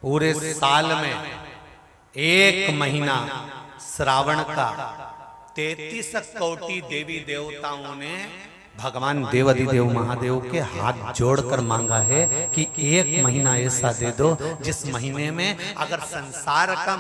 पूरे साल में एक महीना श्रावण का 33 कोटि देवी देवताओं ने भगवान देवाधिदेव महादेव के हाथ जोड़कर मांगा है कि एक महीना ऐसा दे दो जिस महीने में अगर संसार का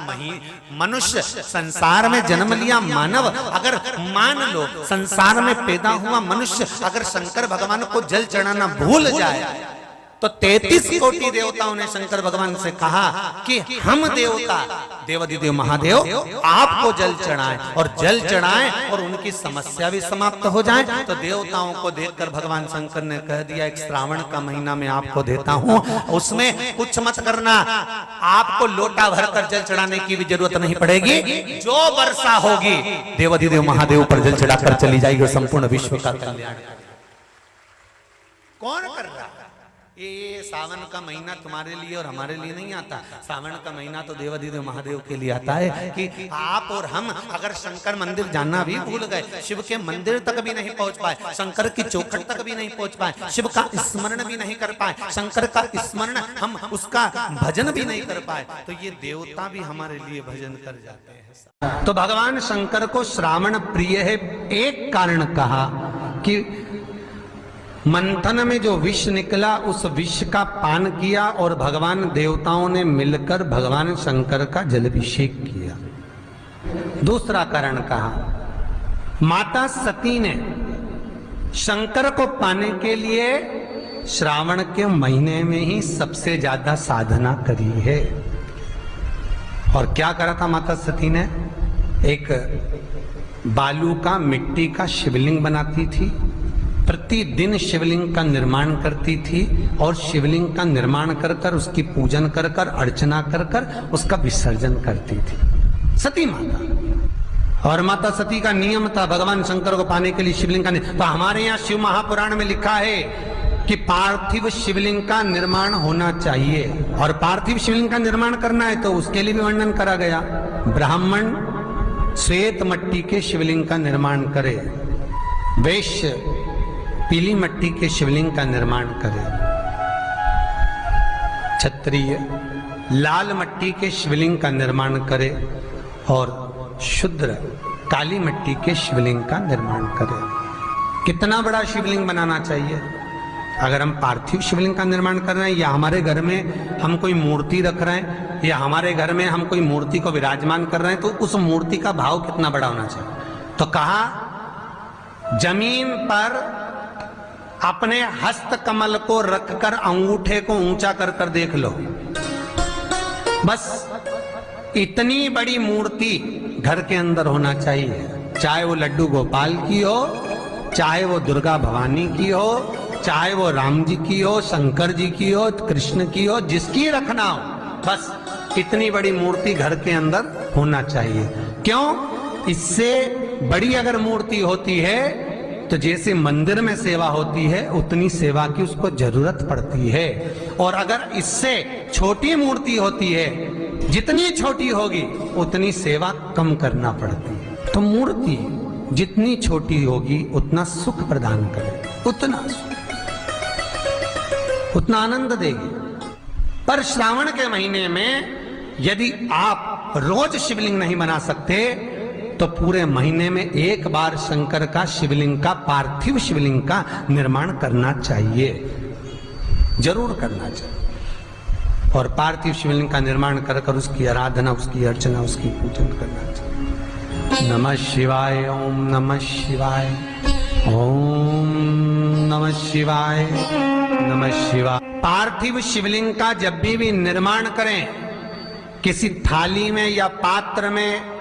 मनुष्य संसार में जन्म लिया मानव, अगर मान लो संसार में पैदा हुआ मनुष्य अगर शंकर भगवान को जल चढ़ाना भूल जाए तो 33 कोटि देवताओं ने शंकर भगवान से कहा कि हम देवता देवाधिदेव महादेव आपको जल चढ़ाएं और जल चढ़ाएं और उनकी समस्या भी समाप्त हो जाए। तो देवताओं को देखकर भगवान शंकर ने कह दिया एक श्रावण का महीना मैं आपको देता हूं, उसमें कुछ मत करना, आपको लोटा भरकर जल चढ़ाने की भी जरूरत नहीं पड़ेगी, जो वर्षा होगी देवाधिदेव महादेव पर जल चढ़ाकर चली जाएगी और संपूर्ण विश्व का कल्याण। कौन कर रहा है ये? सावन का महीना तुम्हारे लिए और हमारे लिए नहीं आता। सावन का महीना तो देवाधिदेव महादेव के लिए आता है कि आप और हम अगर शंकर मंदिर जाना भी भूल गए, शिव के मंदिर तक भी नहीं पहुंच पाए, शंकर की चौखट तक भी नहीं पहुंच पाए, शिव का स्मरण भी नहीं कर पाए, शंकर का स्मरण हम उसका भजन भी नहीं कर पाए, तो ये देवता भी हमारे लिए भजन कर जाते हैं। तो भगवान शंकर को श्रावण प्रिय है, एक कारण कहा कि मंथन में जो विष निकला उस विष का पान किया और भगवान देवताओं ने मिलकर भगवान शंकर का जलाभिषेक किया। दूसरा कारण कहा, माता सती ने शंकर को पाने के लिए श्रावण के महीने में ही सबसे ज्यादा साधना करी है। और क्या करा था माता सती ने? एक बालू का मिट्टी का शिवलिंग बनाती थी, प्रतिदिन शिवलिंग का निर्माण करती थी और शिवलिंग का निर्माण कर कर उसकी पूजन कर कर अर्चना कर कर उसका विसर्जन करती थी सती माता। और माता सती का नियम था भगवान शंकर को पाने के लिए शिवलिंग का तो हमारे यहाँ शिव महापुराण में लिखा है कि पार्थिव शिवलिंग का निर्माण होना चाहिए। और पार्थिव शिवलिंग का निर्माण करना है तो उसके लिए भी वर्णन करा गया, ब्राह्मण श्वेत मट्टी के शिवलिंग का निर्माण करे, वैश्य पीली मट्टी के शिवलिंग का निर्माण करे, क्षत्रिय लाल मट्टी के शिवलिंग का निर्माण करे और शूद्र काली मट्टी के शिवलिंग का निर्माण करे। कितना बड़ा शिवलिंग बनाना चाहिए? अगर हम पार्थिव शिवलिंग का निर्माण कर रहे हैं या हमारे घर में हम कोई मूर्ति रख रहे हैं या हमारे घर में हम कोई मूर्ति को विराजमान कर रहे हैं तो उस मूर्ति का भाव कितना बड़ा होना चाहिए? तो कहा जमीन पर अपने हस्त कमल को रखकर अंगूठे को ऊंचा कर कर देख लो, बस इतनी बड़ी मूर्ति घर के अंदर होना चाहिए, चाहे वो लड्डू गोपाल की हो, चाहे वो दुर्गा भवानी की हो, चाहे वो राम जी की हो, शंकर जी की हो, कृष्ण की हो, जिसकी रखना हो, बस इतनी बड़ी मूर्ति घर के अंदर होना चाहिए। क्यों? इससे बड़ी अगर मूर्ति होती है तो जैसे मंदिर में सेवा होती है उतनी सेवा की उसको जरूरत पड़ती है, और अगर इससे छोटी मूर्ति होती है जितनी छोटी होगी उतनी सेवा कम करना पड़ती है। तो मूर्ति जितनी छोटी होगी उतना सुख प्रदान करेगी, उतना आनंद देगी। पर श्रावण के महीने में यदि आप रोज शिवलिंग नहीं बना सकते तो पूरे महीने में एक बार शंकर का शिवलिंग का पार्थिव शिवलिंग का निर्माण करना चाहिए, जरूर करना चाहिए। और पार्थिव शिवलिंग का निर्माण कर कर उसकी आराधना, उसकी अर्चना, उसकी पूजन करना चाहिए। नमः शिवाय, ओम नमः शिवाय, ओम नमः शिवाय, नमः शिवाय। पार्थिव शिवलिंग का जब भी निर्माण करें किसी थाली में या पात्र में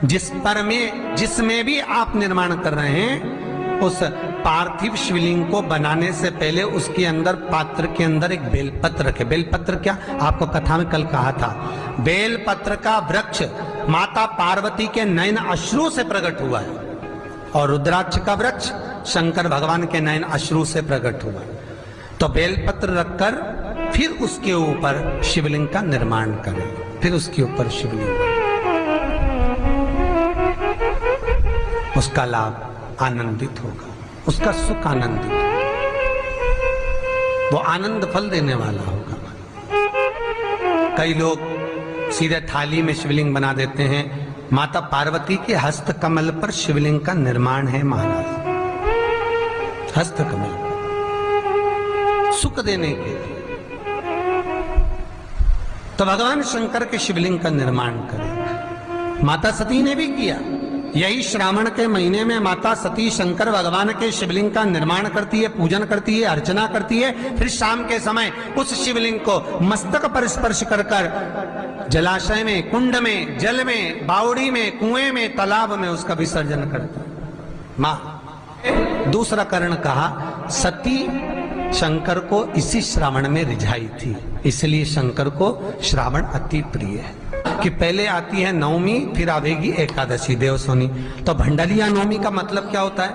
जिसमें भी आप निर्माण कर रहे हैं, उस पार्थिव शिवलिंग को बनाने से पहले उसके अंदर पात्र के अंदर एक बेलपत्र रखे। बेलपत्र क्या? आपको कथा में कल कहा था, बेलपत्र का वृक्ष माता पार्वती के नयन अश्रु से प्रकट हुआ है और रुद्राक्ष का वृक्ष शंकर भगवान के नयन अश्रु से प्रकट हुआ है। तो बेलपत्र रखकर फिर उसके ऊपर शिवलिंग का निर्माण करें, फिर उसके ऊपर शिवलिंग, उसका लाभ आनंदित होगा, उसका सुख आनंदित होगा, वो आनंद फल देने वाला होगा। कई लोग सीधे थाली में शिवलिंग बना देते हैं। माता पार्वती के हस्त कमल पर शिवलिंग का निर्माण है महाराज। हस्त कमल सुख देने के लिए तो भगवान शंकर के शिवलिंग का निर्माण करें। माता सती ने भी किया। यही श्रावण के महीने में माता सती शंकर भगवान के शिवलिंग का निर्माण करती है, पूजन करती है, अर्चना करती है। फिर शाम के समय उस शिवलिंग को मस्तक पर स्पर्श कर कर जलाशय में, कुंड में, जल में, बावड़ी में, कुएं में, तालाब में उसका विसर्जन करती है मां। दूसरा कारण कहा, सती शंकर को इसी श्रावण में रिझाई थी, इसलिए शंकर को श्रावण अति प्रिय है। कि पहले आती है नवमी, फिर आवेगी एकादशी देवसोनी। तो भंडारिया नवमी का मतलब क्या होता है?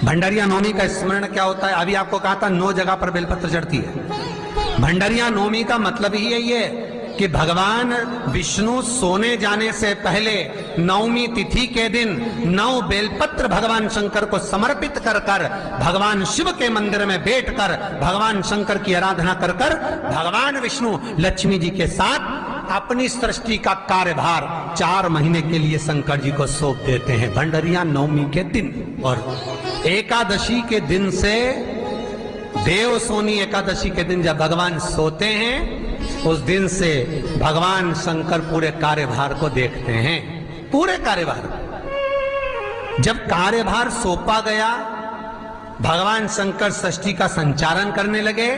भंडारिया नवमी का स्मरण क्या होता है? अभी आपको कहा था 9 जगह पर बेलपत्र चढ़ती है। भंडारिया नवमी का मतलब ही यही है कि भगवान विष्णु सोने जाने से पहले नवमी तिथि के दिन 9 बेलपत्र भगवान शंकर को समर्पित कर कर भगवान शिव के मंदिर में बैठकर भगवान शंकर की आराधना कर कर भगवान विष्णु लक्ष्मी जी के साथ अपनी सृष्टि का कार्यभार 4 महीने के लिए शंकर जी को सौंप देते हैं भंडारिया नवमी के दिन। और एकादशी के दिन से, देवसोनी एकादशी के दिन जब भगवान सोते हैं, उस दिन से भगवान शंकर पूरे कार्यभार को देखते हैं। पूरे कार्यभार, जब कार्यभार सौंपा गया, भगवान शंकर सृष्टि का संचालन करने लगे,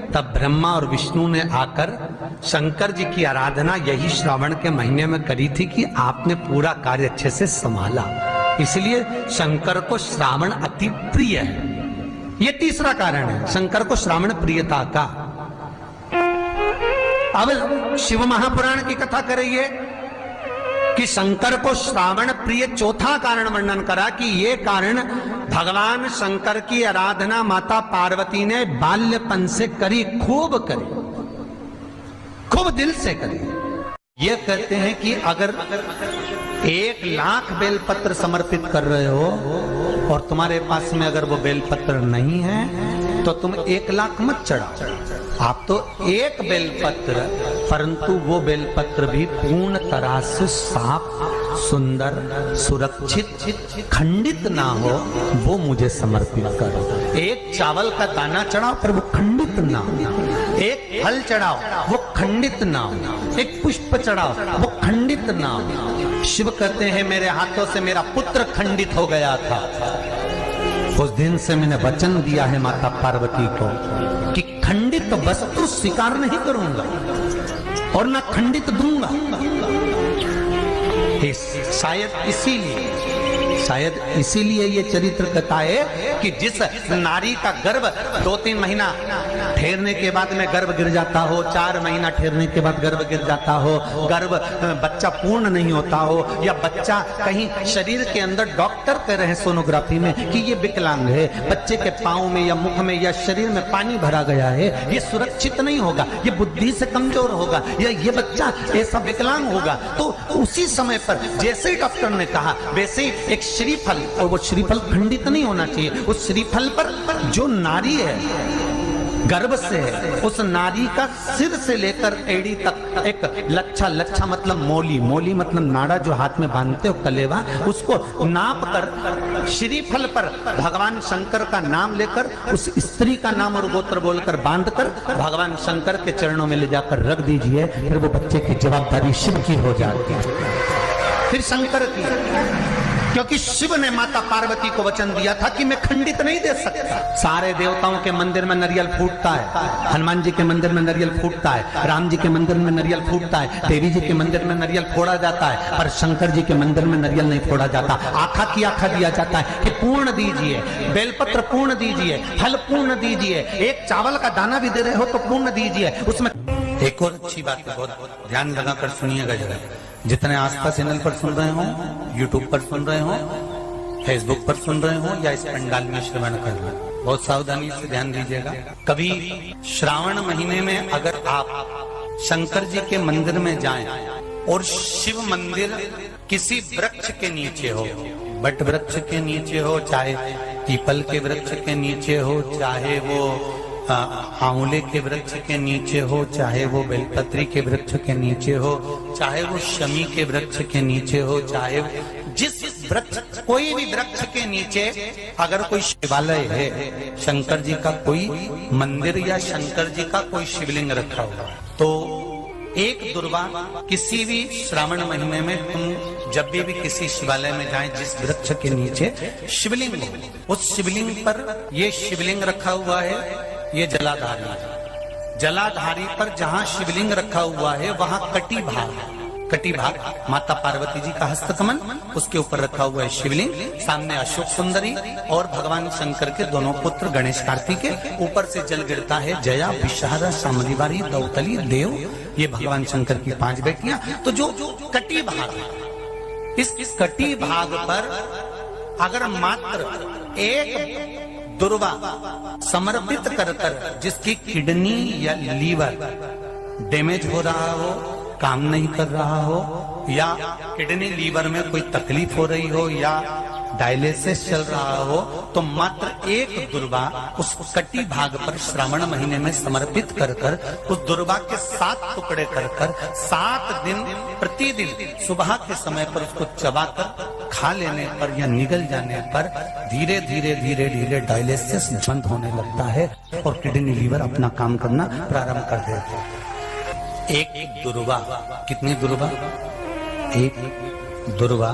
तब ब्रह्मा और विष्णु ने आकर शंकर जी की आराधना यही श्रावण के महीने में करी थी कि आपने पूरा कार्य अच्छे से संभाला, इसलिए शंकर को श्रावण अति प्रिय है। यह 3रा कारण है शंकर को श्रावण प्रियता का। अब शिव महापुराण की कथा करिए कि शंकर को श्रावण प्रिय 4था कारण वर्णन करा कि ये कारण भगवान शंकर की आराधना माता पार्वती ने बाल्यपन से करी, खूब करी, खूब दिल से करी। ये कहते हैं कि अगर 1 लाख बेलपत्र समर्पित कर रहे हो और तुम्हारे पास में अगर वो बेलपत्र नहीं है तो तुम 1 लाख मत चढ़ाओ, आप तो 1 बेलपत्र, परंतु वो बेलपत्र भी पूर्ण तरह से साफ, सुंदर, सुरक्षित, खंडित ना हो, वो मुझे समर्पित करो। 1 चावल का दाना चढ़ाओ पर वो खंडित ना हो, 1 फल चढ़ाओ वो खंडित ना हो, 1 पुष्प चढ़ाओ वो खंडित ना हो। शिव कहते हैं मेरे हाथों से मेरा पुत्र खंडित हो गया था, उस दिन से मैंने वचन दिया है माता पार्वती को कि खंडित वस्तु स्वीकार नहीं करूंगा और न खंडित दूंगा। शायद इसीलिए ये चरित्र कथा है कि जिस नारी का गर्भ 2-3 महीना ठहरने के बाद में गर्भ गिर जाता हो, 4 महीना ठहरने के बाद गर्भ गिर जाता हो, गर्भ बच्चा पूर्ण नहीं होता हो, या बच्चा कहीं शरीर के अंदर डॉक्टर कह रहे हैं सोनोग्राफी में कि ये विकलांग है, बच्चे के पाँव में या मुख में या शरीर में पानी भरा गया है, ये सुरक्षित नहीं होगा, ये बुद्धि से कमजोर होगा, या ये बच्चा ऐसा विकलांग होगा, तो उसी समय पर जैसे ही डॉक्टर ने कहा वैसे ही एक श्रीफल, और वो श्रीफल खंडित नहीं होना चाहिए, उस श्रीफल पर जो नारी है गर्भ से है, उस नारी का सिर से लेकर एड़ी तक एक लच्छा मतलब मोली मतलब नाड़ा जो हाथ में बांधते हो कलेवा, उसको नाप कर श्रीफल पर भगवान शंकर का नाम लेकर उस स्त्री का नाम और गोत्र बोलकर बांधकर भगवान शंकर के चरणों में ले जाकर रख दीजिए, फिर वो बच्चे की जवाबदारी शिव की हो जाती है, फिर शंकर की, क्योंकि शिव ने माता पार्वती को वचन दिया था कि मैं खंडित नहीं दे सकता। सारे देवताओं के मंदिर में नारियल फूटता है, हनुमान जी के मंदिर में नारियल फूटता है, राम जी के मंदिर में नारियल फूटता है, देवी जी के मंदिर में नारियल फोड़ा जाता है, पर शंकर जी के मंदिर में नारियल नहीं फोड़ा जाता। आखा की आखा दिया जाता है कि पूर्ण दीजिए, बेलपत्र पूर्ण दीजिए, फल पूर्ण दीजिए, 1 चावल का दाना भी दे रहे हो तो पूर्ण दीजिए। उसमें एक और अच्छी बात है, बहुत ध्यान लगाकर सुनिएगा जरा। जितने आस्था चैनल पर सुन रहे हो, यूट्यूब पर सुन रहे हो, फेसबुक पर सुन रहे हो, या इस पंडाल में श्रवण कर रहे हो, बहुत सावधानी से ध्यान दीजिएगा। कभी श्रावण महीने में अगर आप शंकर जी के मंदिर में जाएं और शिव मंदिर किसी वृक्ष के नीचे हो, बट वृक्ष के नीचे हो, चाहे पीपल के वृक्ष के नीचे हो, चाहे वो आंवले के वृक्ष के नीचे हो, चाहे वो बेलपत्री के वृक्ष के नीचे हो, चाहे वो शमी के वृक्ष के नीचे हो, चाहे जिस वृक्ष, कोई भी वृक्ष के नीचे अगर कोई शिवालय है, शंकर जी का कोई मंदिर या शंकर जी का कोई शिवलिंग रखा हुआ, तो एक दुर्वा किसी भी श्रावण महीने में तुम जब भी किसी शिवालय में जाएं, जिस वृक्ष के नीचे शिवलिंग हो, उस शिवलिंग पर ये शिवलिंग रखा हुआ है, ये जलाधारी, जलाधारी पर जहां शिवलिंग रखा हुआ है वहां कटी भाग माता पार्वती जी का हस्तकमल, उसके ऊपर रखा हुआ है शिवलिंग, सामने अशोक सुंदरी और भगवान शंकर के दोनों पुत्र गणेश कार्तिकेय, ऊपर से जल गिरता है जया विशाखा शामलीवारी दौतली देव, ये भगवान शंकर की 5 बेटियां। तो जो कटी भाग है, इस कटी भाग पर अगर मात्र एक दुर्वा समर्पित कर जिसकी किडनी या लीवर डैमेज हो रहा हो, काम नहीं कर रहा हो, या किडनी लीवर में कोई तकलीफ हो रही हो, या डायलिसिस चल रहा हो, तो मात्र एक दुर्वा उस कटी भाग पर श्रावण महीने में समर्पित कर उस दुर्वा के 7 टुकड़े कर 7 दिन प्रतिदिन सुबह के समय पर उसको चबाकर खा लेने पर या निगल जाने पर धीरे धीरे डायलिसिस बंद होने लगता है और किडनी लीवर अपना काम करना प्रारंभ कर देता है। एक दुर्वा, कितनी दुर्वा? एक दुर्वा,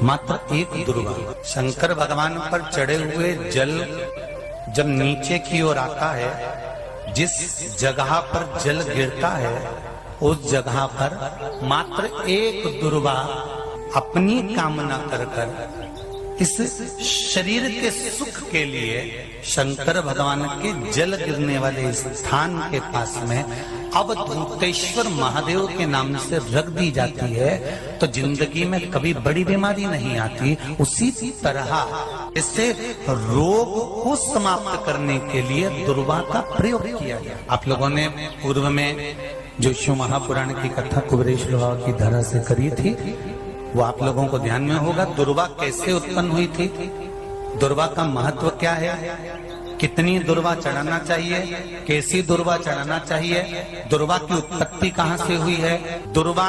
मात्र एक दुर्वा। शंकर भगवान पर चढ़े हुए जल जब नीचे की ओर आता है, जिस जगह पर जल गिरता है उस जगह पर मात्र एक दुर्वा अपनी कामना कर इस शरीर के सुख के लिए शंकर भगवान के जल गिरने वाले स्थान के पास में अवधूतेश्वर महादेव के नाम से रख दी जाती है, तो जिंदगी में कभी बड़ी बीमारी नहीं आती। उसी तरह इससे रोग को समाप्त करने के लिए दुर्वा का प्रयोग किया गया। आप लोगों ने पूर्व में जो शिव महापुराण की कथा कुबेरेश लोहा की धरा से करी थी, वो आप लोगों को ध्यान में होगा। दुर्वा कैसे उत्पन्न हुई थी, दुर्वा का महत्व क्या है, कितनी दुर्वा चढ़ाना चाहिए, कैसी दुर्वा चढ़ाना चाहिए, दुर्वा की उत्पत्ति कहाँ से हुई है, दुर्वा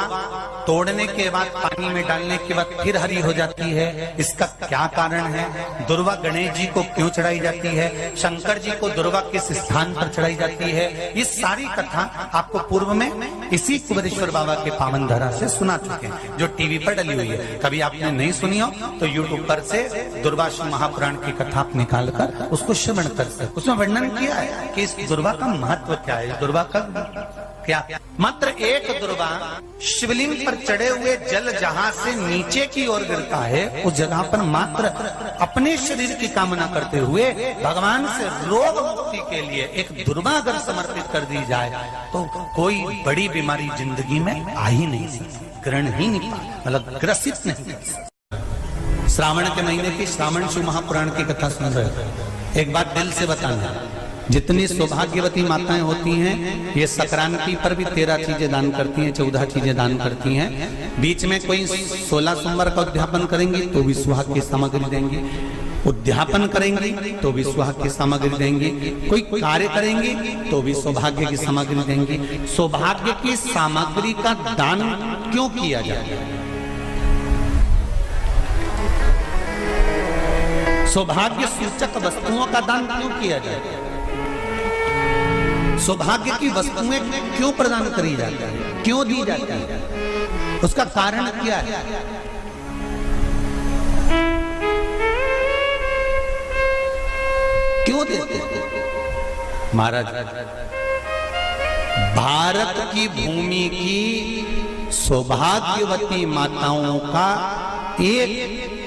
तोड़ने के बाद पानी में डालने के बाद फिर हरी हो जाती है, इसका क्या कारण है, दुर्वा गणेश जी को क्यों चढ़ाई जाती है, शंकर जी को दुर्वा किस स्थान पर चढ़ाई जाती है, ये सारी कथा आपको पूर्व में इसी कुबेरेश्वर बाबा के पावन धरा से सुना चुके हैं, जो टीवी पर डली हुई है। कभी आपने नहीं सुनी हो तो यूट्यूब पर से दुर्वा शिव महापुराण की कथा आप निकाल कर उसको श्रवण कर सकते। उसमें वर्णन किया है कि इस दुर्वा का महत्व क्या है, दुर्वा का क्या। मात्र एक दुर्वा शिवलिंग पर चढ़े हुए जल जहां से नीचे की ओर गिरता है, उस जगह पर मात्र अपने शरीर की कामना करते हुए भगवान से रोग मुक्ति के लिए एक दुर्वा अगर समर्पित कर दी जाए तो कोई बड़ी बीमारी जिंदगी में आ ही नहीं सकती, ग्रहण ही नहीं, मतलब ग्रसित नहीं। श्रावण के महीने की श्रावण शिव महापुराण की कथा सुन रहे हो, एक बात दिल से बताना, जितनी सौभाग्यवती माताएं होती हैं ये संक्रांति पर भी 13 चीजें दान करती हैं, 14 चीजें दान करती हैं। बीच में कोई 16 सोमवार का उद्यापन करेंगी तो भी सुहाग की सामग्री देंगी, उद्यापन करेंगी तो भी सुहाग की सामग्री देंगी, कोई कार्य करेंगी तो भी सौभाग्य की सामग्री देंगी। सौभाग्य की सामग्री का दान क्यों किया जाता है, सौभाग्य सूचक वस्तुओं का दान क्यों किया जाए, सौभाग्य की वस्तुएं क्यों प्रदान करी जाती है, क्यों दी जाती है, उसका कारण क्या है। क्यों देते महाराज, भारत की भूमि की सौभाग्यवती माताओं का एक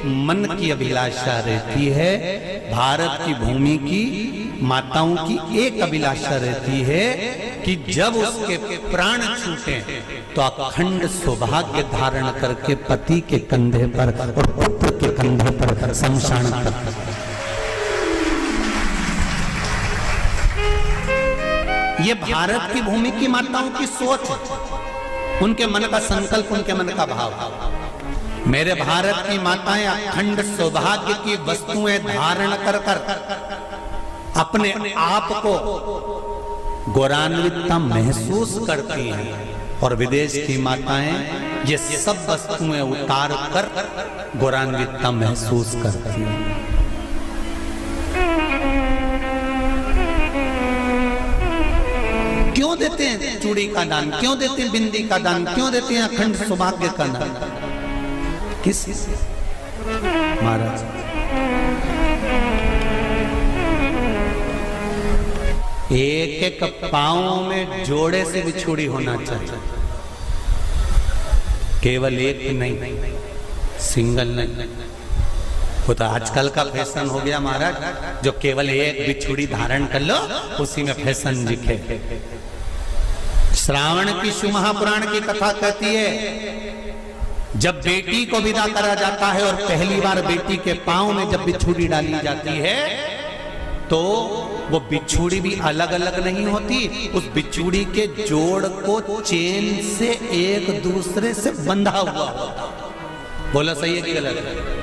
मन की अभिलाषा रहती है, भारत की भूमि की माताओं की एक अभिलाषा रहती है कि जब उसके प्राण छूटे तो अखंड सौभाग्य धारण करके पति के कंधे पर और पुत्र के कंधे पर शमशान पर। ये भारत की भूमि की माताओं की सोच, उनके मन का संकल्प, उनके मन का भाव। मेरे भारत की माताएं अखंड सौभाग्य की वस्तुएं धारण कर अपने आप को गौरवान्वितता महसूस करती हैं और विदेश की माताएं ये सब वस्तुएं उतार कर गौरवान्वितता महसूस करती हैं। क्यों देते हैं चूड़ी का दान, क्यों देते हैं बिंदी का दान, क्यों देते हैं अखंड सौभाग्य का दान? किस महाराज एक एक पांव में जोड़े से भी चूड़ी होना चाहिए, केवल एक नहीं, सिंगल नहीं। वो तो आजकल का फैशन हो गया महाराज, जो केवल एक बिछुड़ी धारण कर लो उसी में फैशन दिखे। श्रावण की शिव महापुराण की कथा कहती है जब बेटी को विदा करा जाता है और पहली बार बेटी के पांव में जब बिछुड़ी डाली जाती है तो वो बिछुड़ी भी अलग अलग नहीं होती, उस बिछुड़ी के जोड़ को चेन से एक दूसरे से बंधा हुआ होता। बोला सही है कि गलत?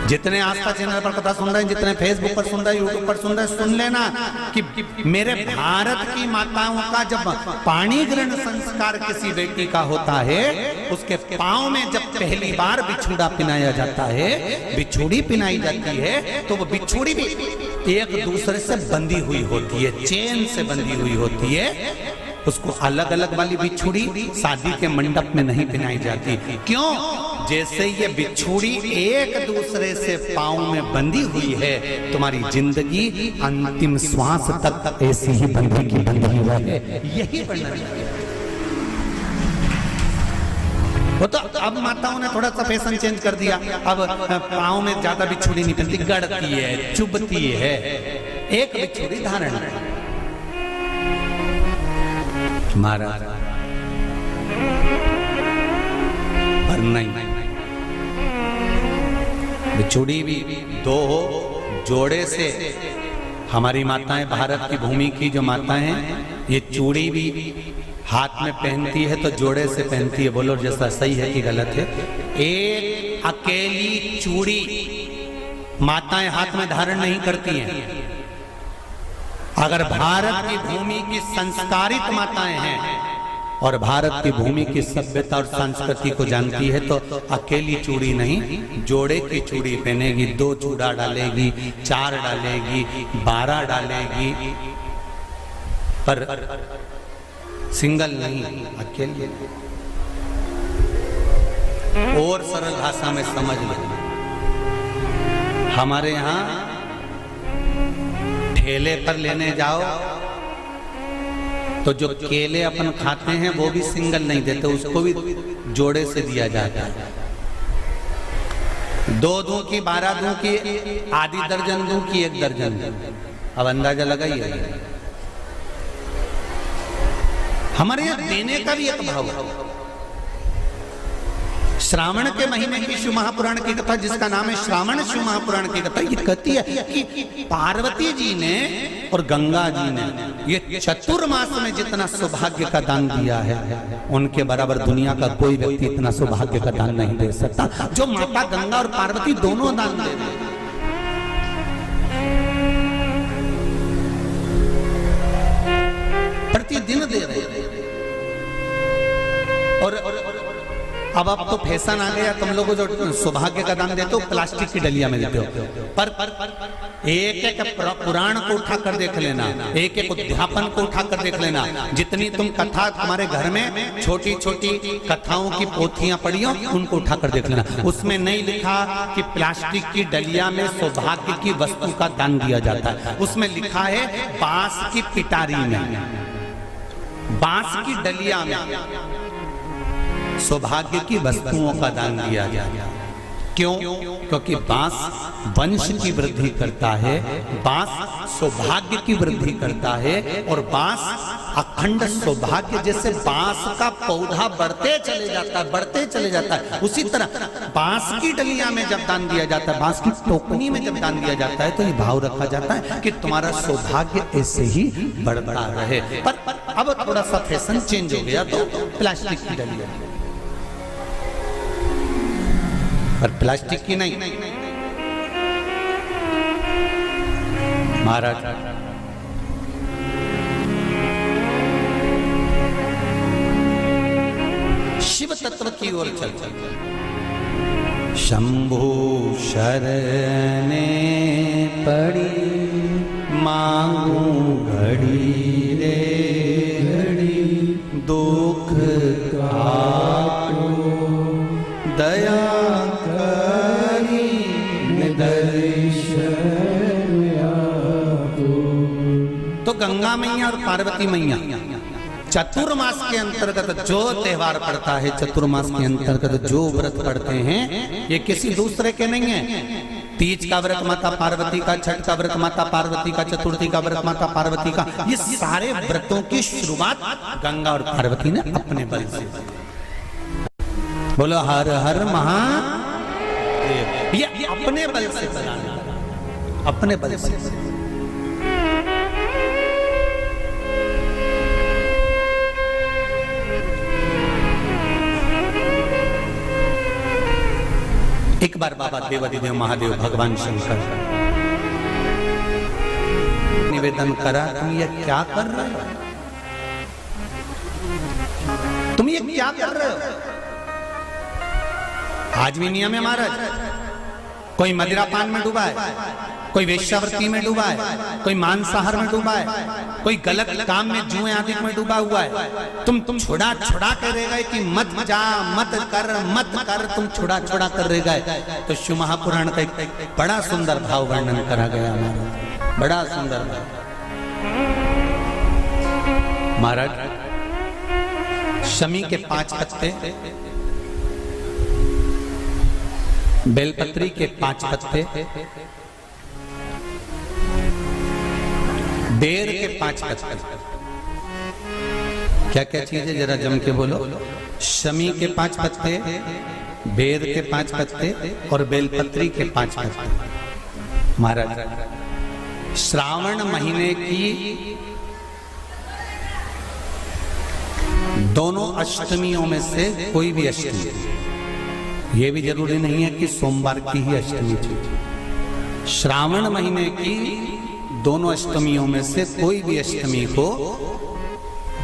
जितने आस्था चैनल पर कथा सुन रहे हैं, जितने फेसबुक पर सुन रहे हैं, यूट्यूब पर सुन रहे हैं, सुन लेना कि मेरे भारत की माताओं का जब पाणी ग्रहण संस्कार किसी बेटी का होता है, उसके पांव में जब पहली बार बिछुड़ा पिनाया जाता है, बिछुड़ी पिनाई जाती है, तो वो बिछुड़ी भी एक दूसरे से बंधी हुई होती है, चेन से बंधी हुई होती है। उसको अलग अलग वाली बिछुड़ी शादी के मंडप में नहीं पिनाई जाती। क्यों? जैसे ये बिछुड़ी एक दूसरे से पांव में बंधी हुई है, तुम्हारी जिंदगी अंतिम श्वास तक ऐसी ही बंधी की बंधी रहे, यही बनना चाहिए। वो तो अब माताओं ने थोड़ा सा फैशन चेंज कर दिया, अब पांव में ज्यादा बिछुड़ी नहीं पहनती, गड़ती है, चुभती है, एक बिछुड़ी धारण महाराज। पर नहीं, बिछुड़ी भी दो हो, जोड़े से। हमारी माताएं, भारत की भूमि की जो माताएं हैं, ये चूड़ी भी हाथ में पहनती है तो जोड़े से पहनती है। बोलो जैसा सही है कि गलत है? एक अकेली चूड़ी माताएं हाथ में धारण नहीं करती हैं। अगर भारत की भूमि की संस्कारित माताएं हैं और भारत की भूमि की सभ्यता और संस्कृति को जानती है तो अकेली चूड़ी नहीं, जोड़े की चूड़ी पहनेगी, 2 चूड़ा डालेगी, 4 डालेगी, 12 डालेगी, पर सिंगल नहीं, अकेले। और सरल भाषा में समझ लो, हमारे यहाँ ठेले पर लेने जाओ तो जो केले अपन खाते हैं वो भी सिंगल नहीं देते, उसको भी जोड़े से दिया जाता है। 2 दूं की, 12 दूं की, आधी दर्जन दूं की 1 दर्जन दूं। अब अंदाजा लगाइए, हमारे यहाँ देने का भी एक भाव है। श्रावण के महीने की शिव महापुराण की कथा, जिसका नाम है श्रावण शिव महापुराण की कथा, ये कहती है कि पार्वती जी ने और गंगा जी ने ये चतुर्मास में जितना सौभाग्य का दान दिया है, उनके बराबर दुनिया का कोई व्यक्ति इतना सौभाग्य का दान नहीं दे सकता जो माता गंगा और पार्वती दोनों दान दे रहे हैं। प्रतिदिन दे रहे हैं। और अब तो फैशन आ गया, तुम लोगों जो सौभाग्य का दान देते हो प्लास्टिक की डलिया में देते हो, पर एक एक पुराण को उठा कर देख लेना, एक एक उद्यापन को उठा कर देख लेना। जितनी तुम कथा तुम्हारे घर में छोटी छोटी कथाओं की पोथियां पढ़ी हो, उनको उठा कर देख लेना। उसमें नहीं लिखा कि प्लास्टिक की डलिया में सौभाग्य की वस्तु का दान दिया जाता है, उसमें लिखा है बांस की पिटारी में, बांस की डलिया में सौभाग्य की वस्तुओं का दान दिया जाए। क्यों? क्योंकि बांस वंश की वृद्धि करता है, बांस सौभाग्य की वृद्धि करता है, और बांस अखंड सौभाग्य। जैसे बांस का पौधा बढ़ते चले जाता है, बढ़ते चले जाता है, उसी तरह बांस की डलिया में जब दान दिया जाता है, बांस की टोकनी में जब दान दिया जाता है, तो ये भाव रखा जाता है कि तुम्हारा सौभाग्य ऐसे ही बढ़ता रहे। पर अब थोड़ा सा फैशन चेंज हो गया, तो प्लास्टिक की डलिया, पर प्लास्टिक की नहीं, महाराज शिव तत्व की ओर चल शंभु शरणे पड़ी मांगू घड़ी रे घड़ी दुख काटो दया करी दर्शन तो गंगा मैया और पार्वती मैया चतुर्मास के अंतर्गत जो त्योहार पड़ता है, चतुर्मास के अंतर्गत जो व्रत पड़ते हैं, ये किसी दूसरे के नहीं है। तीज का व्रत माता पार्वती का, छठ का व्रत माता पार्वती का, चतुर्थी का व्रत माता पार्वती का, ये सारे व्रतों की शुरुआत गंगा और पार्वती ने अपने बल से। बोलो हर हर महादेव। ये अपने बल से बनाने, अपने बल से। एक बार बाबा देवाधिदेव महादेव भगवान शंकर निवेदन करा, तुम ये क्या कर रहे हो? तुम ये क्या कर रहे हो? आज भी नियम है महाराज, कोई मदिरा पान में डूबा है, कोई वेश्यावृत्ति में डूबा है, कोई मांसाहार में डूबा है, कोई गलत काम में जुए आदि में डूबा हुआ है। तुम छुड़ा छुड़ा कर रह गए कि मत जा, मत कर, तुम छुड़ा छुड़ा कर रह गए। तो शिव महापुराण का एक बड़ा सुंदर भाव वर्णन करा गया महाराज, बड़ा सुंदर भाव। महाराज शमी के 5 पत्ते, बेलपत्री के 5 पत्ते, बेर के 5 पत्ते, क्या क्या चीज है जरा जम के बोलो। शमी के 5 पत्ते, बेर के 5 पत्ते और बेलपत्री के 5 पत्ते। महाराज श्रावण महीने की दोनों अष्टमियों में से कोई भी अष्टमी, ये भी जरूरी नहीं है कि सोमवार की ही अष्टमी थी। श्रावण महीने की दोनों अष्टमियों में से कोई भी अष्टमी को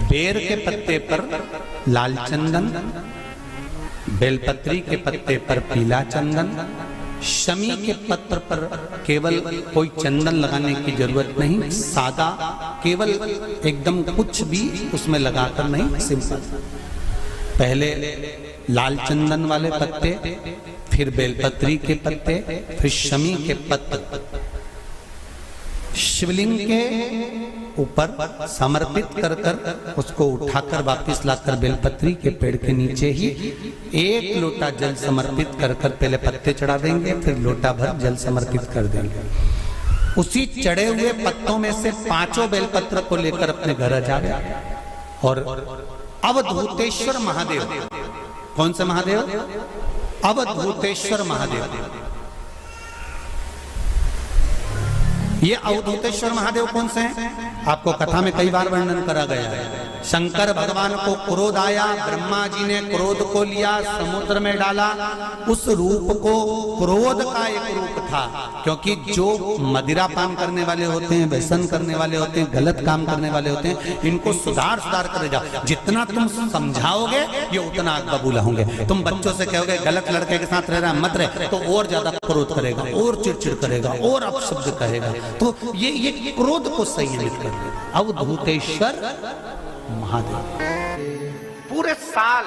बेर के पत्ते पर लाल चंदन, बेलपत्री के पत्ते पर पीला चंदन, शमी के पत्र पर केवल कोई चंदन लगाने की जरूरत नहीं, सादा केवल एकदम कुछ भी उसमें लगाकर नहीं, सिंपल। पहले लाल चंदन वाले पत्ते, फिर बेलपत्री के पत्ते, फिर शमी के पत्ते शिवलिंग के ऊपर समर्पित कर कर उसको उठाकर वापस लाकर बेलपत्री के पेड़ के नीचे ही 1 लोटा जल समर्पित कर कर पहले पत्ते चढ़ा देंगे, फिर लोटा भर जल समर्पित कर देंगे। उसी चढ़े हुए पत्तों में से 5 बेलपत्र को लेकर अपने घर जा रहे और अवधूतेश्वर महादेव, कौन से महादेव? अवधूतेश्वर महादेव। ये अवधूतेश्वर महादेव कौन से हैं? आपको कथा में कई बार वर्णन करा गया है। शंकर भगवान को क्रोध आया, ब्रह्मा जी ने क्रोध को लिया, समुद्र में डाला। उस रूप को क्रोध का एक रूप था, क्योंकि जो मदिरा पान करने वाले होते हैं, व्यसन करने वाले होते हैं, गलत काम करने वाले होते हैं, इनको सुधार कर जाओ। जितना तुम समझाओगे ये उतना आग बबूला होंगे। तुम बच्चों से कहोगे गलत लड़के के साथ रह रहा मत रहे, तो और ज्यादा क्रोध करेगा, और चिड़चिड़ करेगा, और अपशब्द कहेगा। तो ये क्रोध को संयमित कर देगा। अवधूतेश्वर महादेव। पूरे साल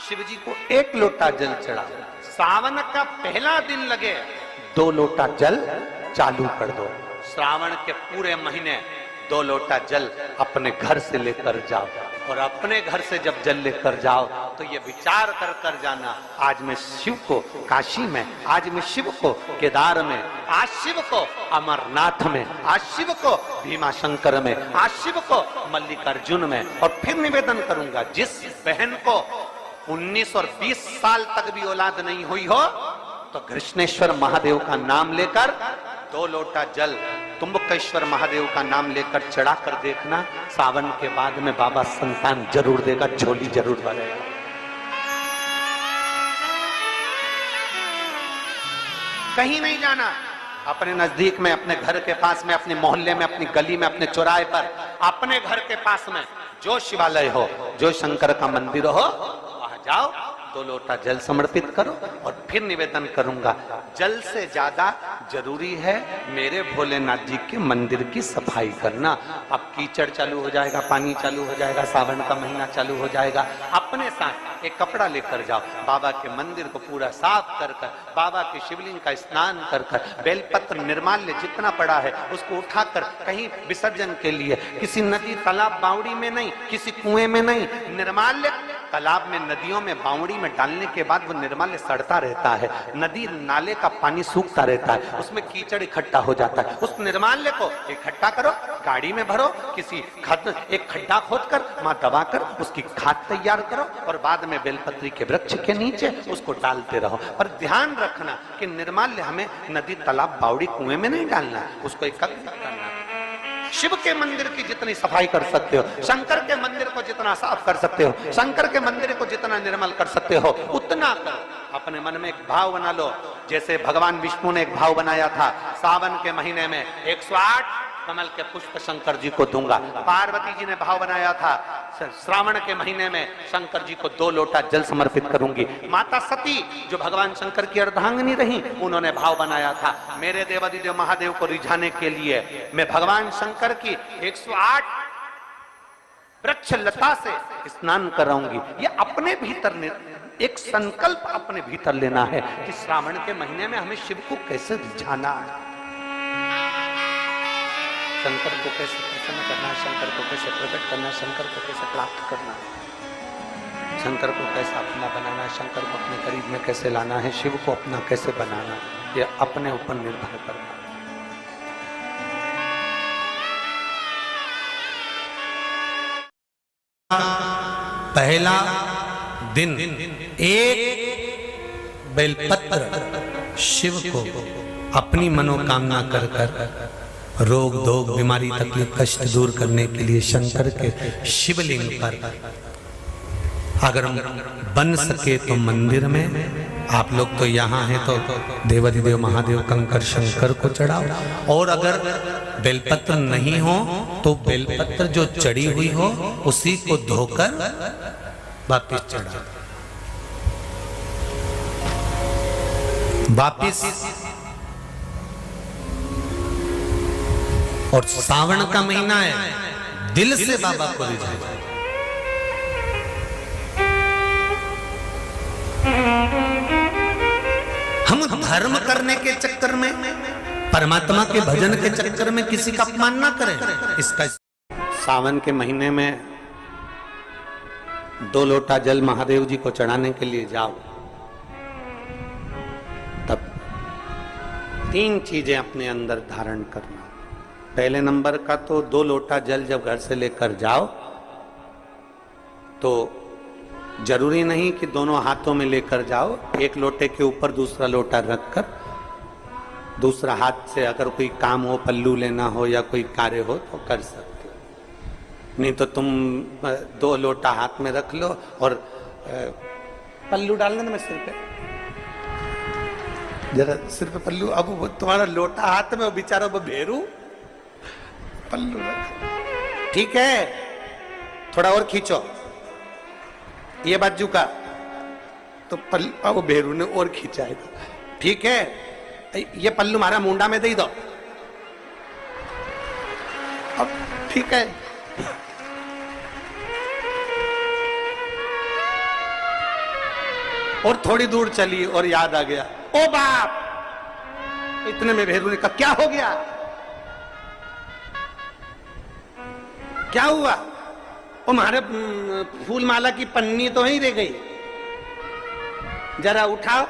शिव जी को 1 लोटा जल चढ़ा, सावन का पहला दिन लगे 2 लोटा जल चालू कर दो। श्रावण के पूरे महीने 2 लोटा जल अपने घर से लेकर जाओ, और अपने घर से जब जल लेकर जाओ तो ये विचार कर कर जाना, आज मैं शिव को काशी में, आज मैं शिव को केदार में, आज शिव को अमरनाथ में, आज शिव को भीमा शंकर में, आज शिव को मल्लिकार्जुन में। और फिर निवेदन करूंगा, जिस बहन को 19 और 20 साल तक भी औलाद नहीं हुई हो, तो कृष्णेश्वर महादेव का नाम लेकर 2 लोटा जल तुम्बकेश्वर महादेव का नाम लेकर चढ़ा कर देखना, सावन के बाद में बाबा संतान जरूर देगा, झोली जरूर भरेगा। कहीं नहीं जाना, अपने नजदीक में, अपने घर के पास में, अपने मोहल्ले में, अपनी गली में, अपने चौराहे पर, अपने घर के पास में जो शिवालय हो, जो शंकर का मंदिर हो, वहां जाओ, 2 लोटा जल समर्पित करो और फिर निवेदन करूंगा, जल से ज्यादा जरूरी है मेरे भोलेनाथ जी के मंदिर की सफाई करना। अब कीचड़ चालू हो जाएगा, पानी चालू हो जाएगा, सावन का महीना चालू हो जाएगा। अपने साथ एक कपड़ा लेकर जाओ, बाबा के मंदिर को पूरा साफ कर कर, बाबा के शिवलिंग का स्नान कर कर, बेलपत्र निर्माल्य जितना पड़ा है उसको उठाकर कहीं विसर्जन के लिए, किसी नदी तालाब बावड़ी में नहीं, किसी कुएं में नहीं, निर्माल्य तालाब में, नदियों में, बावड़ी में डालने के बाद वो निर्माल्य सड़ता रहता है, नदी नाले का पानी सूखता रहता है, उसमें कीचड़ इकट्ठा हो जाता है। उस निर्माल्य को इकट्ठा करो, गाड़ी में भरो, किसी एक खड्डा खोदकर वहां दबाकर उसकी खाद तैयार करो और बाद में बेलपत्री के वृक्ष के नीचे उसको डालते रहो। पर ध्यान रखना कि निर्माल्य हमें नदी तालाब बावड़ी कुएं में नहीं डालना, उसको एकत्रित करना। शिव के मंदिर की जितनी सफाई कर सकते हो, शंकर के मंदिर को जितना साफ कर सकते हो, शंकर के मंदिर को जितना निर्मल कर सकते हो, उतना करो। अपने मन में एक भाव बना लो, जैसे भगवान विष्णु ने एक भाव बनाया था, सावन के महीने में 108 कमल के पुष्प शंकर जी को दूंगा। पार्वती जी ने भाव बनाया था, श्रावण के महीने में शंकर जी को 2 लोटा जल समर्पित करूंगी। माता सती जो भगवान शंकर की अर्धांगिनी रही, उन्होंने भाव बनाया था, मेरे देवादिदेव महादेव को रिझाने के लिए मैं भगवान शंकर की 108 वृक्ष लता से स्नान कराऊंगी। ये अपने भीतर एक संकल्प अपने भीतर लेना है कि श्रावण के महीने में हमें शिव को कैसे रिझाना है, शंकर को कैसे प्रसन्न करना है, शंकर को कैसे प्रकट करना है, शंकर को कैसे प्राप्त करना है, शंकर को कैसे अपना बनाना है, शंकर को अपने करीब में कैसे लाना है, शिव को अपना कैसे बनाना है, ये अपने ऊपर निर्भर करना। पहला दिन एक बेलपत्र शिव को अपनी मनोकामना कर कर, रोग दोग बीमारी तकलीफ कष्ट दूर करने के लिए शंकर के शिवलिंग पर, अगर बन सके तो मंदिर में, आप लोग तो यहाँ हैं तो देवादिदेव महादेव कंकर शंकर को चढ़ाओ, और अगर बेलपत्र नहीं हो तो बेलपत्र जो चढ़ी हुई हो उसी को धोकर वापिस चढ़ाओ। वापिस और सावन का महीना है, दिल से बाबा को रिझाओ। हम धर्म करने के चक्कर में, परमात्मा के भजन के चक्कर में किसी का अपमान ना करें। इसका सावन के महीने में 2 लोटा जल महादेव जी को चढ़ाने के लिए जाओ, तब 3 चीजें अपने अंदर धारण करना। पहले नंबर का तो 2 लोटा जल जब घर से लेकर जाओ तो जरूरी नहीं कि दोनों हाथों में लेकर जाओ, एक लोटे के ऊपर दूसरा लोटा रखकर दूसरा हाथ से अगर कोई काम हो, पल्लू लेना हो या कोई कार्य हो तो कर सकते हो, नहीं तो तुम 2 लोटा हाथ में रख लो और पल्लू डालना ना, मैं सिर पे जरा सिर पे पल्लू, अब वो तुम्हारा लोटा हाथ में, वो बेचारा वो भेरू पल्लू रख, ठीक है, थोड़ा और खींचो ये बाजू का, तो पल्लू वो भेरू ने और खींचाएगा, ठीक है, ये पल्लू हमारा मुंडा में दे दो, अब ठीक है, और थोड़ी दूर चली और याद आ गया, ओ बाप, इतने में भेरू ने कहा क्या हो गया, क्या हुआ, वो हमारे फूल माला की पन्नी तो वहीं रह गई, जरा उठाओ,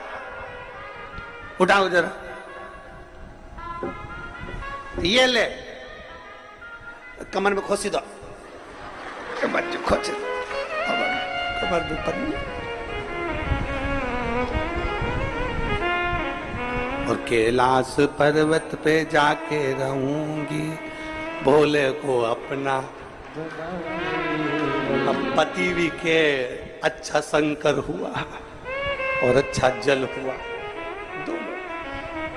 उठाओ जरा, ये ले, कमर में खोसी दो, कमर में खोसी दो, कमर में पन्नी, और कैलाश पर्वत पे जाके रहूंगी, भोले को अपना, अब पति भी के अच्छा शंकर हुआ और अच्छा जल हुआ, दोनों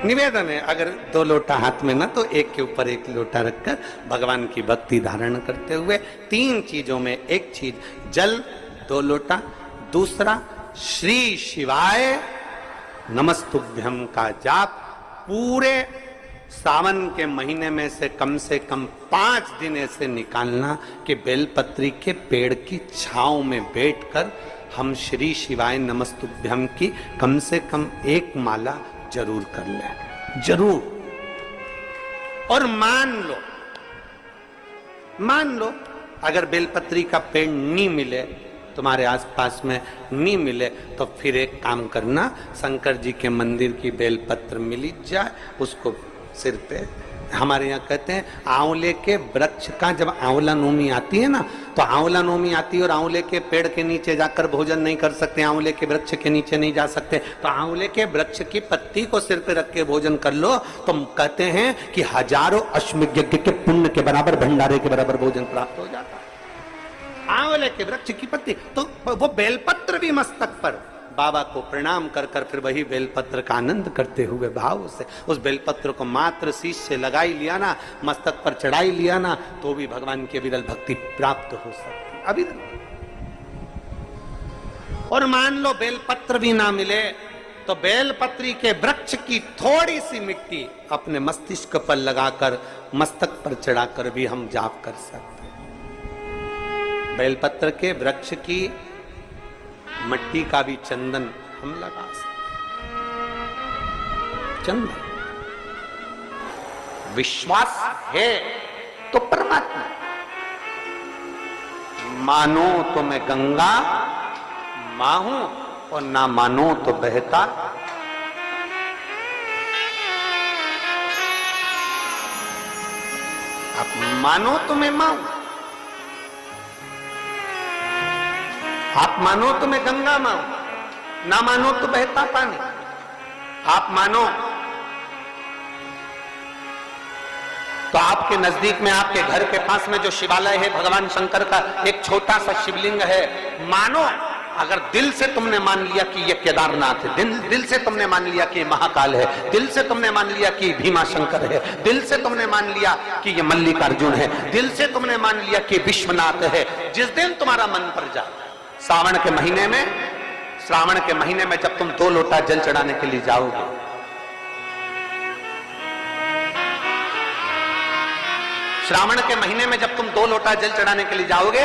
निवेदन है, अगर 2 लोटा हाथ में ना तो एक के ऊपर एक लोटा रखकर भगवान की भक्ति धारण करते हुए 3 चीजों में एक चीज जल 2 लोटा, दूसरा श्री शिवाय नमस्तुभ्यम का जाप पूरे सावन के महीने में से कम 5 दिन ऐसे निकालना कि बेलपत्री के पेड़ की छांव में बैठकर हम श्री शिवाय नमस्तुभ्यम की कम से कम 1 माला जरूर कर ले, जरूर। और मान लो अगर बेलपत्री का पेड़ नहीं मिले, तुम्हारे आसपास में नहीं मिले, तो फिर एक काम करना, शंकर जी के मंदिर की बेलपत्र मिली जाए, उसको सिर पे, हमारे यहाँ कहते हैं आंवले के वृक्ष का जब आंवला नोमी आती है ना, तो आंवला नोमी आती है और आंवले के पेड़ के नीचे जाकर भोजन नहीं कर सकते, आंवले के वृक्ष के नीचे नहीं जा सकते, तो आंवले के वृक्ष की पत्ती को सिर पे रख के भोजन कर लो, तो कहते हैं कि हजारों अश्वमेध यज्ञ के पुण्य के बराबर, भंडारे के बराबर भोजन प्राप्त हो जाता है। आंवले के वृक्ष की पत्ती, तो वो बेलपत्र भी मस्तक पर बाबा को प्रणाम कर कर फिर वही बेलपत्र का आनंद करते हुए भाव से उस बेलपत्र को मात्र शीश से लगाई लिया ना, मस्तक पर चढ़ाई लिया ना, तो भी भगवान की अविरल भक्ति प्राप्त हो सकती अविरल। और मान लो बेलपत्र भी ना मिले तो बेलपत्री के वृक्ष की थोड़ी सी मिट्टी अपने मस्तिष्क पर लगाकर मस्तक पर चढ़ाकर भी हम जाप कर सकते हैं। बेलपत्र के वृक्ष की मिट्टी का भी चंदन हम लगा सकते। चंदन विश्वास है तो परमात्मा, मानो तो मैं गंगा मां हूं और ना मानो तो बहता। आप मानो तो मैं मां हूं, आप मानो तो मैं गंगा मां हूं, ना मानो तो बहता पानी। आप मानो तो आपके नजदीक में, आपके घर के पास में जो शिवालय है भगवान शंकर का, एक छोटा सा शिवलिंग है, मानो अगर दिल से तुमने मान लिया कि ये केदारनाथ है, दिल से तुमने मान लिया कि ये महाकाल है, दिल से तुमने मान लिया कि भीमा शंकर है, दिल से तुमने मान लिया कि ये मल्लिकार्जुन है, दिल से तुमने मान लिया कि विश्वनाथ है। जिस दिन तुम्हारा मन पर जाए, श्रावण के महीने में जब तुम 2 लोटा जल चढ़ाने के लिए जाओगे, श्रावण के महीने में जब तुम 2 लोटा जल चढ़ाने के लिए जाओगे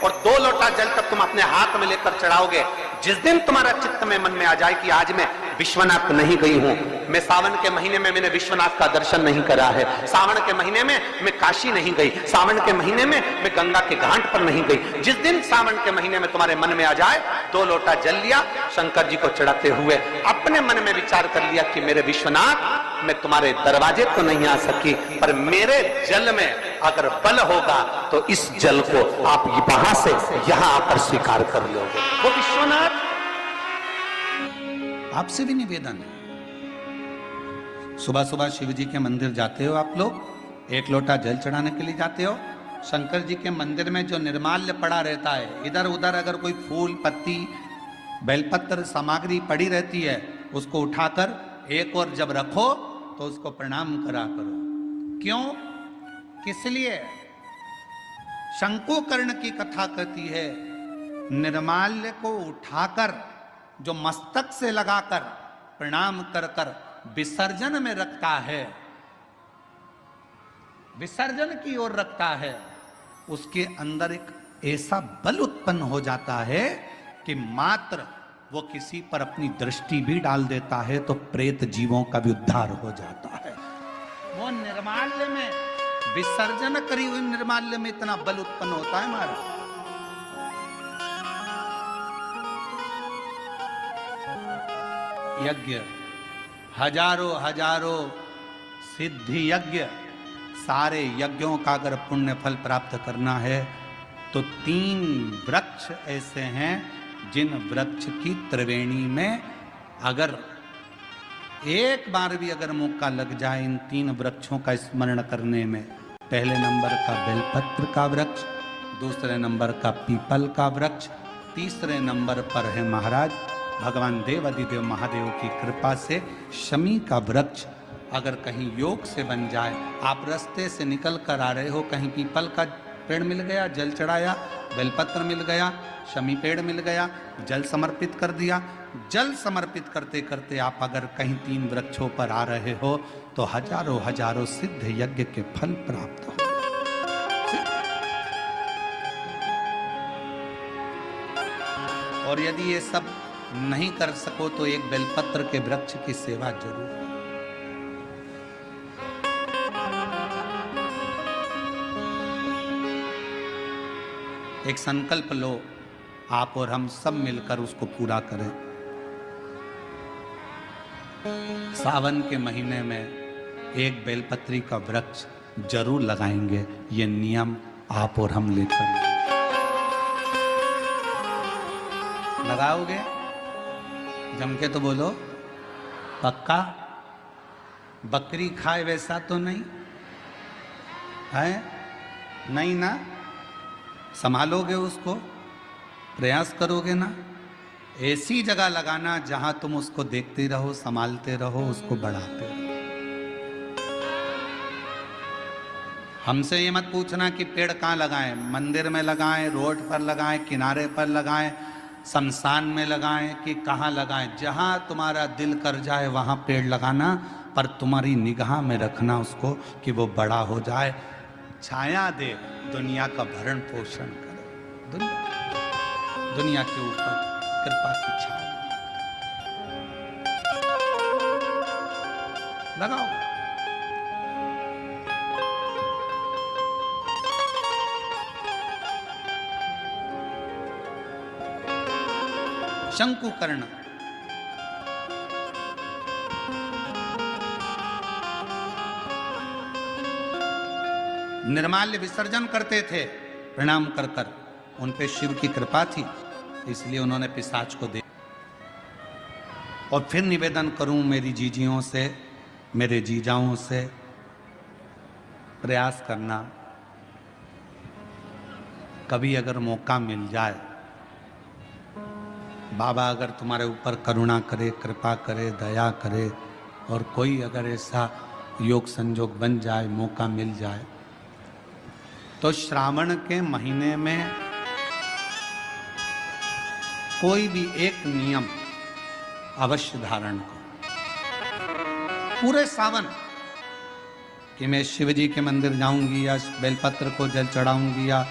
और 2 लोटा जल तक तुम अपने हाथ में लेकर चढ़ाओगे, जिस दिन तुम्हारा चित्त में मन में आ जाए कि आज मैं विश्वनाथ नहीं गई हूं, मैं सावन के महीने में मैंने विश्वनाथ का दर्शन नहीं करा है, सावन के महीने में मैं काशी नहीं गई, सावन के महीने में मैं गंगा के घाट पर नहीं गई, जिस दिन सावन के महीने में तुम्हारे मन में आ जाए, 2 लोटा जल लिया, शंकर जी को चढ़ाते हुए अपने मन में विचार कर लिया कि मेरे विश्वनाथ, मैं तुम्हारे दरवाजे तो नहीं आ सकी, पर मेरे जल में अगर बल होगा तो इस जल को आप वहां से यहां आकर स्वीकार कर लोगे। वो विश्वनाथ, आपसे भी निवेदन है, सुबह सुबह शिव जी के मंदिर जाते हो आप लोग, 1 लोटा जल चढ़ाने के लिए जाते हो, शंकर जी के मंदिर में जो निर्माल्य पड़ा रहता है, इधर उधर अगर कोई फूल पत्ती बेलपत्र सामग्री पड़ी रहती है, उसको उठाकर एक और जब रखो तो उसको प्रणाम करा करो। क्यों, किस लिए? शंकुकर्ण की कथा कहती है, निर्माल्य को उठाकर जो मस्तक से लगाकर प्रणाम कर कर विसर्जन में रखता है, विसर्जन की ओर रखता है, उसके अंदर एक ऐसा बल उत्पन्न हो जाता है कि मात्र वो किसी पर अपनी दृष्टि भी डाल देता है तो प्रेत जीवों का भी उद्धार हो जाता है। वो निर्माल्य में, विसर्जन करी हुई निर्माल्य में इतना बल उत्पन्न होता है हमारा। यज्ञ, हजारों सिद्धि यज्ञ, सारे यज्ञों का अगर पुण्य फल प्राप्त करना है तो 3 वृक्ष ऐसे हैं जिन वृक्ष की त्रिवेणी में अगर एक बार भी अगर मौका लग जाए इन 3 वृक्षों का स्मरण करने में, पहले नंबर का बेलपत्र का वृक्ष, दूसरे नंबर का पीपल का वृक्ष, तीसरे नंबर पर है महाराज भगवान देवाधिदेव महादेव की कृपा से शमी का वृक्ष, अगर कहीं योग से बन जाए, आप रास्ते से निकल कर आ रहे हो, कहीं पीपल का पेड़ मिल गया, जल चढ़ाया, बेलपत्र मिल गया, शमी पेड़ मिल गया, जल समर्पित कर दिया। जल समर्पित करते करते आप अगर कहीं 3 वृक्षों पर आ रहे हो तो हजारों हजारों सिद्ध यज्ञ के फल प्राप्त हो। और यदि ये सब नहीं कर सको तो एक बेलपत्र के वृक्ष की सेवा जरूर। एक संकल्प लो, आप और हम सब मिलकर उसको पूरा करें। सावन के महीने में एक बेलपत्री का वृक्ष जरूर लगाएंगे। ये नियम आप और हम लेकर लगाओगे? जम के तो बोलो, पक्का? बकरी खाए वैसा तो नहीं है? नहीं ना? संभालोगे उसको, प्रयास करोगे ना? ऐसी जगह लगाना जहां तुम उसको देखते रहो, संभालते रहो, उसको बढ़ाते रहो। हमसे ये मत पूछना कि पेड़ कहाँ लगाएं, मंदिर में लगाएं, रोड पर लगाएं, किनारे पर लगाएं, शमशान में लगाएं कि कहाँ लगाएं। जहां तुम्हारा दिल कर जाए वहां पेड़ लगाना, पर तुम्हारी निगाह में रखना उसको कि वो बड़ा हो जाए, छाया दे, दुनिया का भरण पोषण करे, दुनिया के ऊपर कृपा की छाया लगाओ। शंकुकर्ण निर्माल्य विसर्जन करते थे प्रणाम कर कर, उन पे शिव की कृपा थी, इसलिए उन्होंने पिशाच को दे। और फिर निवेदन करूं मेरी जीजियों से, मेरे जीजाओं से, प्रयास करना, कभी अगर मौका मिल जाए, बाबा अगर तुम्हारे ऊपर करुणा करे, कृपा करे, दया करे, और कोई अगर ऐसा योग संजोग बन जाए, मौका मिल जाए, तो श्रावण के महीने में कोई भी एक नियम अवश्य धारण करो पूरे सावन, कि मैं शिव जी के मंदिर जाऊंगी या बेलपत्र को जल चढ़ाऊंगी या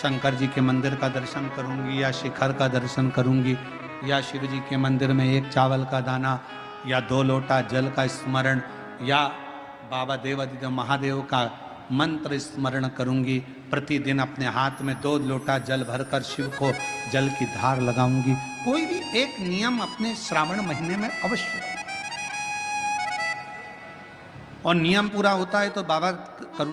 शंकर जी के मंदिर का दर्शन करूंगी या शिखर का दर्शन करूंगी या शिव जी के मंदिर में 1 चावल का दाना या 2 लोटा जल का स्मरण या बाबा देवादिदेव महादेव का मंत्र स्मरण करूंगी। प्रतिदिन अपने हाथ में 2 लोटा जल भरकर शिव को जल की धार लगाऊंगी। कोई भी एक नियम अपने श्रावण महीने में अवश्य, और नियम पूरा होता है तो बाबा करुणा